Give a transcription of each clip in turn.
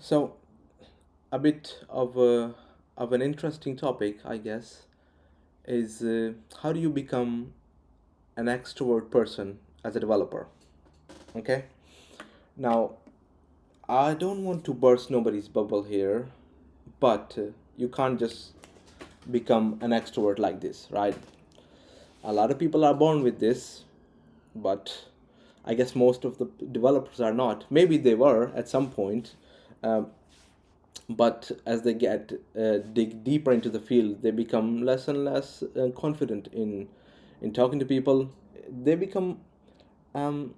So, a bit of an interesting topic, I guess, is how do you become an extrovert person as a developer? Okay. Now, I don't want to burst nobody's bubble here, but you can't just become an extrovert like this, right? A lot of people are born with this, but I guess most of the developers are not. Maybe they were at some point, um, but as they get dig deeper into the field, they become less and less confident in talking to people. They become um,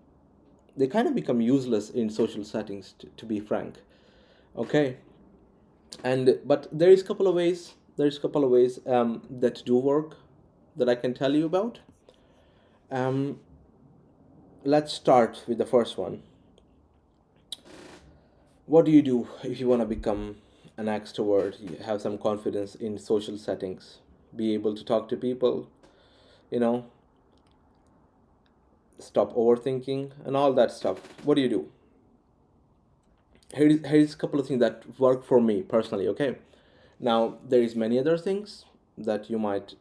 they kind of become useless in social settings, to be frank. Okay, and but there is a couple of ways. There's a couple of ways that do work that I can tell you about. Um, let's start with the first one. What do you do if you want to become an extrovert? You have some confidence in social settings, be able to talk to people, you know, stop overthinking and all that stuff. What do you do? Here's a couple of things that work for me personally. Okay, now there is many other things that you might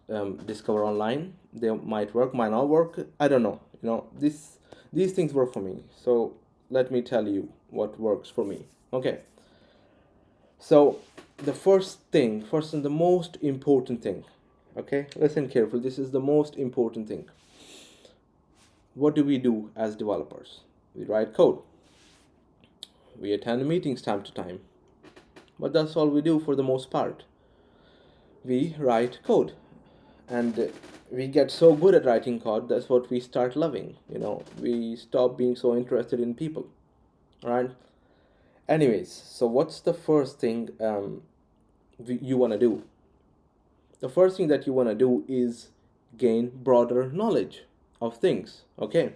discover online. They might work, might not work. I don't know. These things work for me. So let me tell you what works for me. Okay, so the first and the most important thing. Okay, listen carefully. This is the most important thing. What do we do as developers? We write code. We attend meetings time to time. But that's all we do for the most part. We write code. And we get so good at writing code, that's what we start loving. We stop being so interested in people. Right? Anyways, so what's the first thing you want to do? The first thing that you want to do is gain broader knowledge of things. Okay?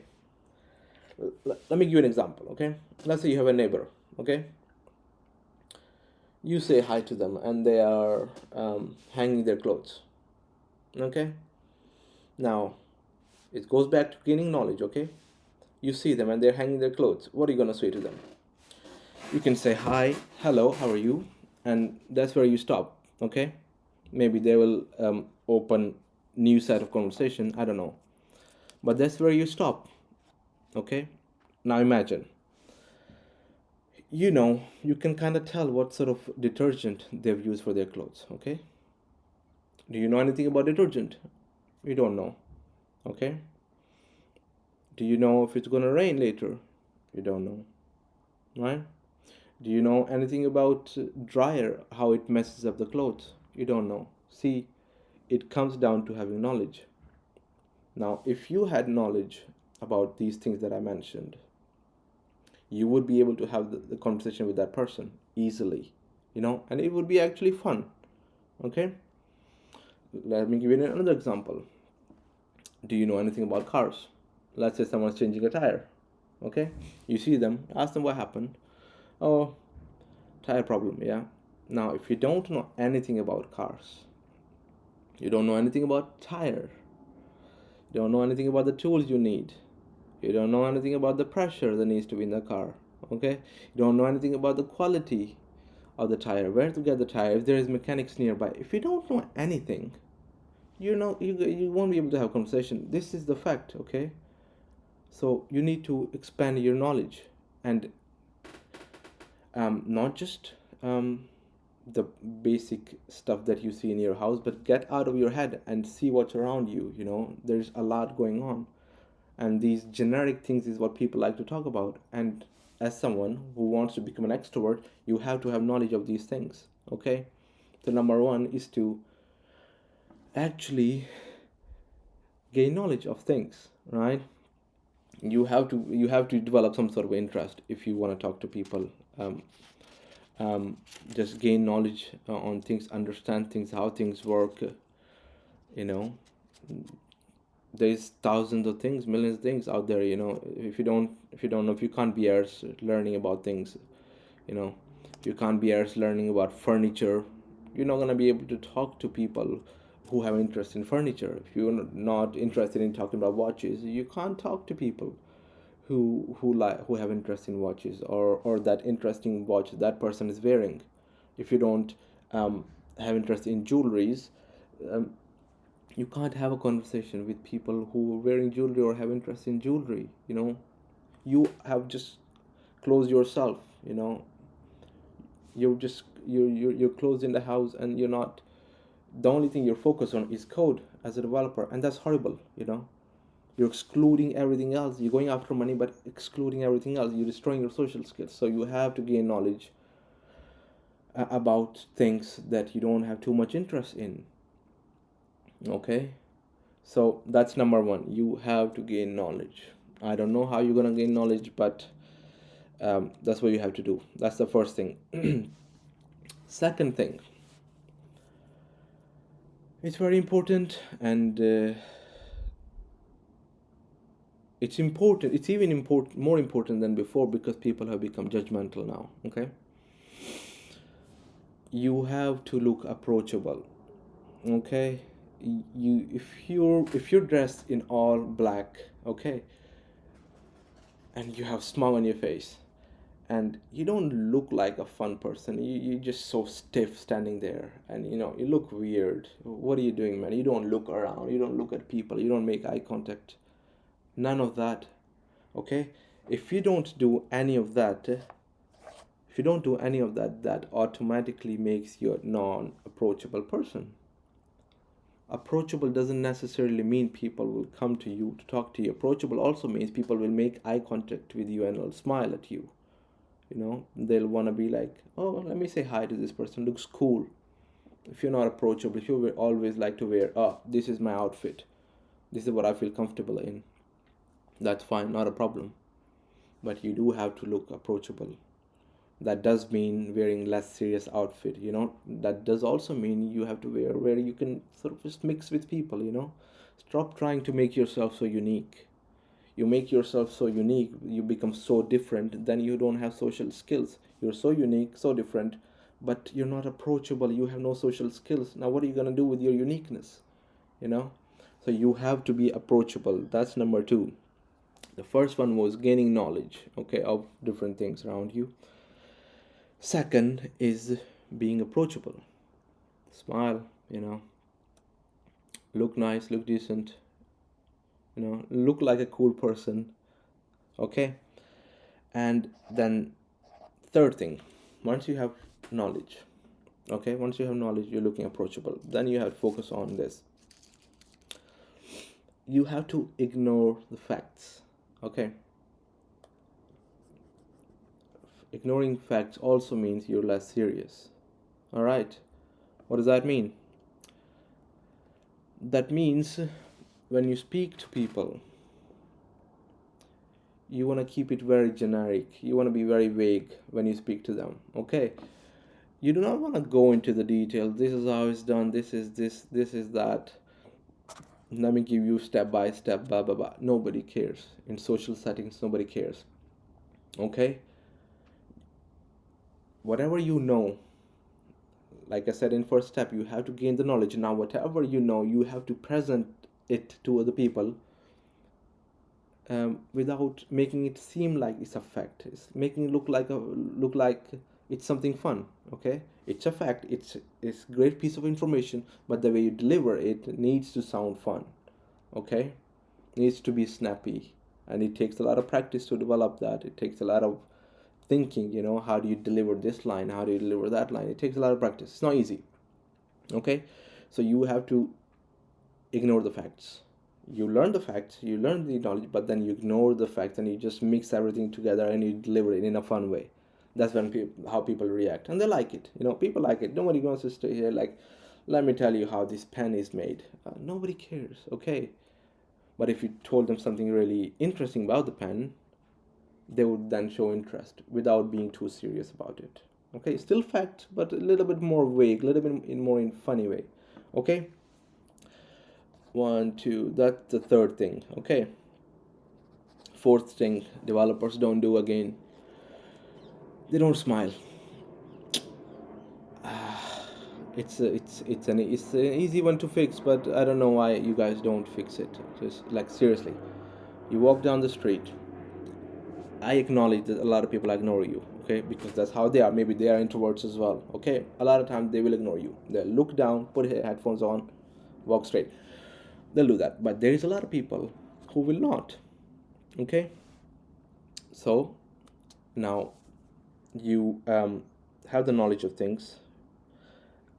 Let me give you an example. Okay? Let's say you have a neighbor. Okay? You say hi to them and they are hanging their clothes. Okay, now it goes back to gaining knowledge. Okay, you see them and they're hanging their clothes. What are you going to say to them? You can say hi, hello, how are you, and that's where you stop. Okay, maybe they will open new set of conversation, I don't know, but that's where you stop. Okay, now imagine, you can kind of tell what sort of detergent they've used for their clothes. Okay, do you know anything about detergent? You don't know. Okay, do you know if it's gonna rain later? You don't know, right? Do you know anything about dryer, how it messes up the clothes? You don't know. See, it comes down to having knowledge. Now, if you had knowledge about these things that I mentioned, you would be able to have the conversation with that person easily, and it would be actually fun. Okay? Let me give you another example. Do you know anything about cars? Let's say someone's changing a tire. Okay? You see them, ask them what happened. Oh, tire problem, yeah. Now, if you don't know anything about cars, you don't know anything about tire, you don't know anything about the tools you need, you don't know anything about the pressure that needs to be in the car, okay? You don't know anything about the quality of the tire, where to get the tire, if there is mechanics nearby. If you don't know anything, you won't be able to have conversation. This is the fact, okay? So you need to expand your knowledge, and not just the basic stuff that you see in your house, but get out of your head and see what's around you. There's a lot going on, and these generic things is what people like to talk about. And as someone who wants to become an extrovert, you have to have knowledge of these things. Okay, so number one is to actually gain knowledge of things, right? You have to develop some sort of interest if you want to talk to people. Just gain knowledge on things, understand things, how things work. You know, there's thousands of things, millions of things out there. If you don't know, if you can't be arsed learning about things, you know, you can't be arsed learning about furniture. You're not gonna be able to talk to people who have interest in furniture. If you're not interested in talking about watches, you can't talk to people who have interest in watches, or that interesting watch that person is wearing. If you don't have interest in jewelries, um, you can't have a conversation with people who are wearing jewelry or have interest in jewelry. You have just closed yourself. You're closed in the house, and you're not, the only thing you're focused on is code as a developer, and that's horrible. You're excluding everything else. You're going after money but excluding everything else. You're destroying your social skills. So you have to gain knowledge about things that you don't have too much interest in. Okay, so that's number one. You have to gain knowledge. I don't know how you're gonna gain knowledge, but that's what you have to do. That's the first thing. Second thing, it's very important, and it's important. It's even more important than before, because people have become judgmental now. Okay, you have to look approachable. Okay, if you're dressed in all black, okay, and you have smile on your face, and you don't look like a fun person, you're just so stiff standing there, and you look weird. What are you doing, man? You don't look around, you don't look at people, you don't make eye contact, none of that. Okay, if you don't do any of that, that automatically makes you a non-approachable person. Approachable doesn't necessarily mean people will come to you to talk to you. Approachable also means people will make eye contact with you and will smile at you. They'll want to be like, oh, let me say hi to this person, looks cool. If you're not approachable, if you always like to wear, oh, this is my outfit, this is what I feel comfortable in, that's fine, not a problem. But you do have to look approachable. That does mean wearing less serious outfit. That does also mean you have to wear where you can sort of just mix with people. Stop trying to make yourself so unique. You make yourself so unique, you become so different, then you don't have social skills. You're so unique, so different, but you're not approachable, you have no social skills. Now what are you going to do with your uniqueness? So you have to be approachable. That's number two. The first one was gaining knowledge, okay, of different things around you. Second is being approachable. Smile, look nice, look decent, look like a cool person. Okay, and then third thing, once you have knowledge, okay, once you have knowledge, you're looking approachable, then you have to focus on this. You have to ignore the facts. Okay, ignoring facts also means you're less serious. All right, what does that mean? That means when you speak to people, you want to keep it very generic. You want to be very vague when you speak to them. Okay, you do not want to go into the details. This is how it's done, this is that. Let me give you step by step, blah blah blah. Nobody cares. In social settings, nobody cares. Okay, whatever you know, like I said in first step, you have to gain the knowledge. Now whatever you know, you have to present it to other people, without making it seem like it's a fact. It's making it look like it's something fun. Okay, it's a fact. It's great piece of information, but the way you deliver it needs to sound fun. Okay, it needs to be snappy, and it takes a lot of practice to develop that. It takes a lot of thinking. How do you deliver this line? How do you deliver that line? It takes a lot of practice. It's not easy. Okay, so you have to ignore the facts. You learn the facts, you learn the knowledge, but then you ignore the facts and you just mix everything together and you deliver it in a fun way. That's when how people react, and they like it. People like it. Nobody wants to stay here like, let me tell you how this pen is made. Nobody cares. Okay, but if you told them something really interesting about the pen, they would then show interest without being too serious about it. Okay, still fact, but a little bit more vague, a little bit more in funny way. Okay, 1 2, that's the third thing. Okay, fourth thing developers don't do again, they don't smile. It's an easy one to fix, but I don't know why you guys don't fix it. Just like, seriously, you walk down the street, I acknowledge that a lot of people ignore you, okay, because that's how they are. Maybe they are introverts as well, okay. A lot of times they will ignore you. They'll look down, put headphones on, walk straight. They'll do that. But there is a lot of people who will not, okay. So now you have the knowledge of things.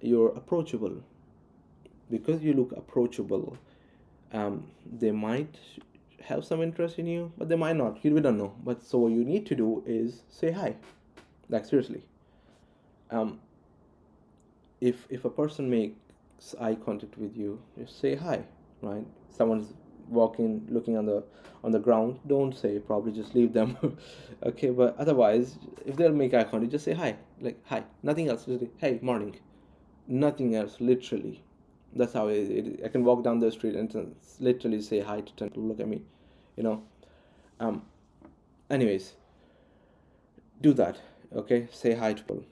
You're approachable. Because you look approachable, they might have some interest in you, but they might not. We don't know. But so what you need to do is say hi. Like seriously. Um, if a person makes eye contact with you, just say hi, right? Someone's walking, looking on the ground, don't say, probably just leave them. Okay, but otherwise, if they'll make eye contact, just say hi, like hi, nothing else. Just say, hey, morning, nothing else. Literally, that's how I can walk down the street and literally say hi to 10 people. Look at me, you know. Um. Anyways, do that. Okay, say hi to people.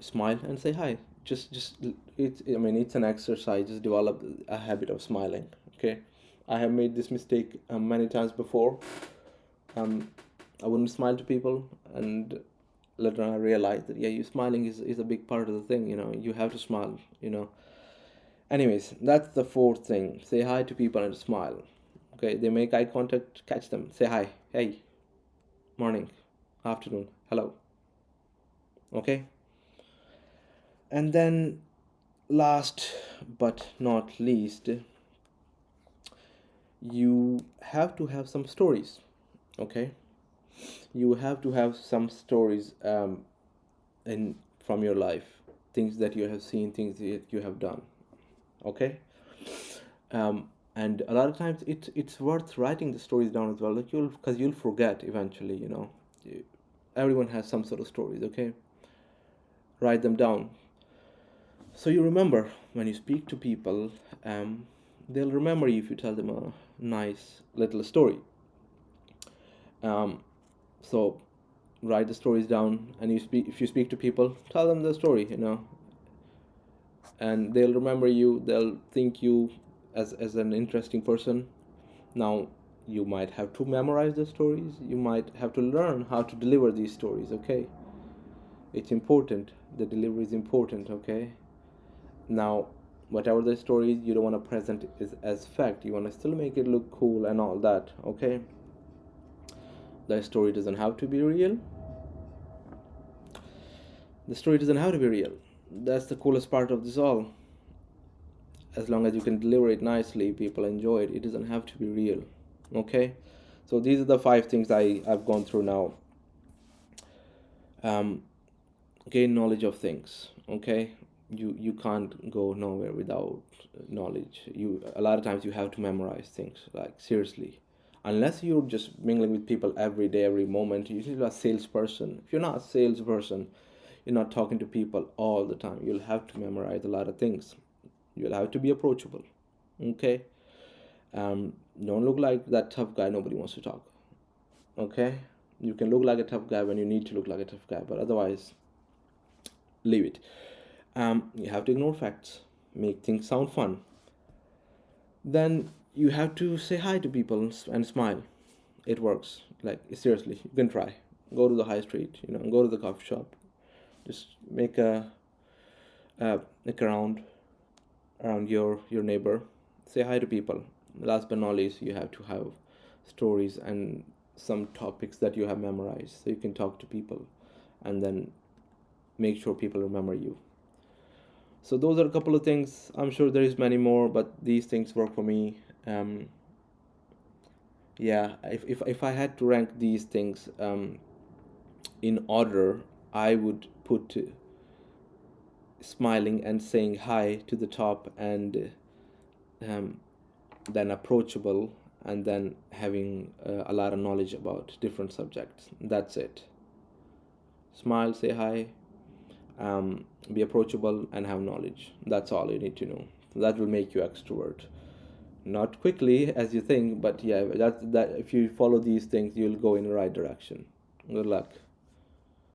Smile and say hi. Just it's, I mean, it's an exercise. Just develop a habit of smiling. Okay, I have made this mistake many times before. um I wouldn't smile to people, and later on I realized that yeah, you smiling is a big part of the thing. You have to smile. Anyways, that's the fourth thing. Say hi to people and smile. Okay, they make eye contact, catch them, say hi, hey, morning, afternoon, hello. Okay. And then last but not least, you have to have some stories. Okay, you have to have some stories in from your life, things that you have seen, things that you have done. Okay. And a lot of times it's worth writing the stories down as well, like you'll forget eventually. Everyone has some sort of stories. Okay, write them down. So you remember when you speak to people, they'll remember you if you tell them a nice little story. Um, so write the stories down, and if you speak to people, tell them the story, and they'll remember you. They'll think you as an interesting person. Now you might have to memorize the stories. You might have to learn how to deliver these stories. Okay, it's important. The delivery is important. Okay. Now, whatever the story is, you don't want to present it as fact. You want to still make it look cool and all that. Okay. The story doesn't have to be real. The story doesn't have to be real. That's the coolest part of this all. As long as you can deliver it nicely, people enjoy it. It doesn't have to be real. Okay. So these are the 5 things I've gone through now. Gain knowledge of things. Okay. You can't go nowhere without knowledge. A lot of times you have to memorize things, like seriously, unless you're just mingling with people every day, every moment. You're a salesperson. If you're not a salesperson, you're not talking to people all the time, you'll have to memorize a lot of things. You'll have to be approachable. Okay. Don't look like that tough guy nobody wants to talk. Okay. You can look like a tough guy when you need to look like a tough guy, but otherwise leave it. You have to ignore facts, make things sound fun. Then you have to say hi to people and smile. It works. Like seriously, you can try. Go to the high street, go to the coffee shop. Just make a look around your neighbor. Say hi to people. Last but not least, you have to have stories and some topics that you have memorized, so you can talk to people, and then make sure people remember you. So those are a couple of things. I'm sure there is many more, but these things work for me. Yeah, if I had to rank these things in order, I would put smiling and saying hi to the top, and then approachable, and then having a lot of knowledge about different subjects. That's it. Smile, say hi, be approachable, and have knowledge. That's all you need to know. That will make you extrovert. Not quickly as you think, but yeah, that if you follow these things, you'll go in the right direction. Good luck.